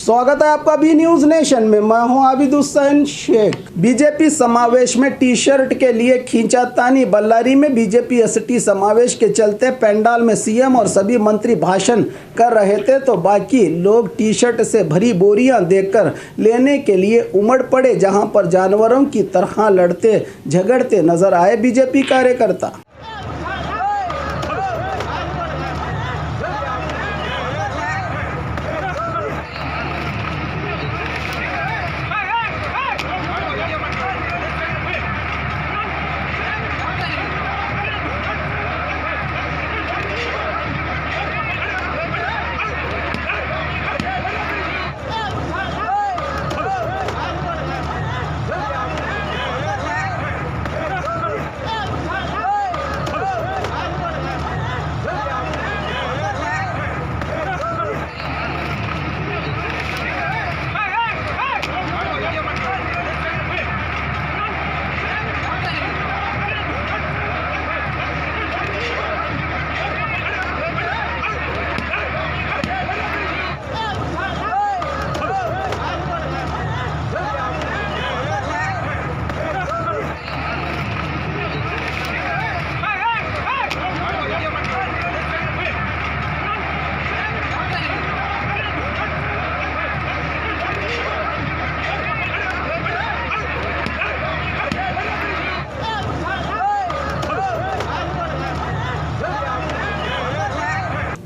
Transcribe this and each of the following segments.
स्वागत है आपका बी न्यूज नेशन में। मैं हूं आबिद हुसैन शेख। बीजेपी समावेश में टी शर्ट के लिए खींचातानी। बल्लारी में बीजेपी एसटी समावेश के चलते पंडाल में सीएम और सभी मंत्री भाषण कर रहे थे तो बाकी लोग टी शर्ट से भरी बोरियां देखकर लेने के लिए उमड़ पड़े, जहां पर जानवरों की तरह लड़ते झगड़ते नजर आए बीजेपी कार्यकर्ता।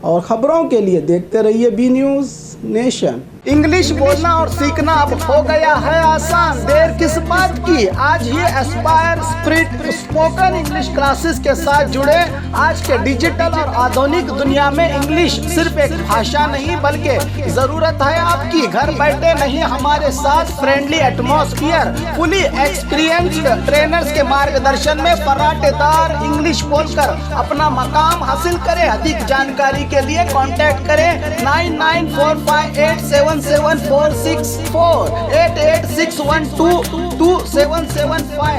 और खबरों के लिए देखते रहिए बी न्यूज नेशन। इंग्लिश बोलना और सीखना अब हो गया है आसान, देर किस बात की। आज ही Aspire Spirit spoken English classes के साथ जुड़े। आज के डिजिटल और आधुनिक दुनिया में इंग्लिश सिर्फ एक भाषा नहीं बल्कि जरूरत है आपकी। घर बैठे नहीं, हमारे साथ friendly atmosphere, fully experienced trainers के मार्गदर्शन में फर्राटेदार इंग्लिश बोलकर अपना मकाम हासिल करें। अधिक जानकारी के लिए कांटेक्ट करें 9945877464 8861222775।